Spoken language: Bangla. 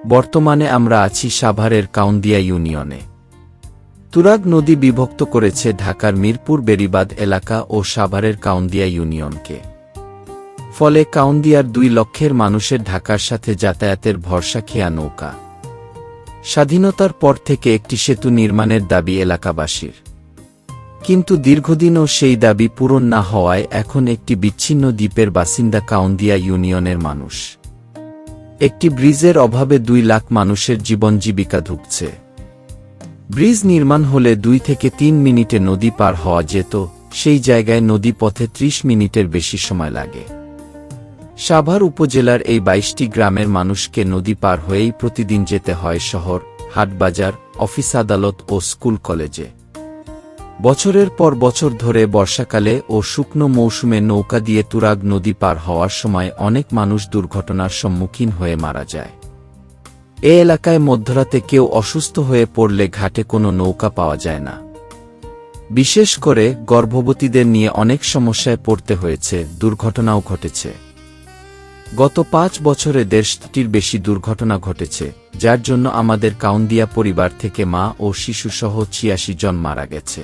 বর্তমানে আমরা আছি সাভারের কাউন্দিয়া ইউনিয়নে। তুরাগ নদী বিভক্ত করেছে ঢাকার মিরপুর বেড়িবাঁধ এলাকা ও সাভারের কাউন্দিয়া ইউনিয়নকে। ফলে কাউন্দিয়ার 2 লক্ষের মানুষের ঢাকার সাথে যাতায়াতের ভরসা খেয়া নৌকা। স্বাধীনতার পর থেকে একটি সেতু নির্মাণের দাবি এলাকাবাসীর, কিন্তু দীর্ঘদিনও সেই দাবি পূরণ না হওয়ায় এখন একটি বিচ্ছিন্ন দ্বীপের বাসিন্দা কাউন্দিয়া ইউনিয়নের মানুষ। একটি ব্রিজের অভাবে 2 লাখ মানুষের জীবন জীবিকা ধুঁকছে। ব্রিজ নির্মাণ হলে 2 থেকে 3 মিনিটে নদী পার হওয়া যেত, সেই জায়গায় নদী পথে 30 মিনিটের বেশি সময় লাগে। সাভার উপজেলার এই 22টি গ্রামের মানুষকে নদী পার হয়েই প্রতিদিন যেতে হয় শহর, হাটবাজার, অফিস আদালত ও স্কুল কলেজে। বছরের পর বছর ধরে বর্ষাকালে ও শুকনো মৌসুমে নৌকা দিয়ে তুরাগ নদী পার হওয়ার সময় অনেক মানুষ দুর্ঘটনার সম্মুখীন হয়ে মারা যায়। এ এলাকায় মধ্যরাতে কেউ অসুস্থ হয়ে পড়লে ঘাটে কোনো নৌকা পাওয়া যায় না। বিশেষ করে গর্ভবতীদের নিয়ে অনেক সমস্যায় পড়তে হয়েছে, দুর্ঘটনাও ঘটেছে। গত 5 বছরে 150টির বেশি দুর্ঘটনা ঘটেছে, যার জন্য আমাদের কাউন্দিয়া পরিবার থেকে মা ও শিশুসহ 86 জন মারা গেছে।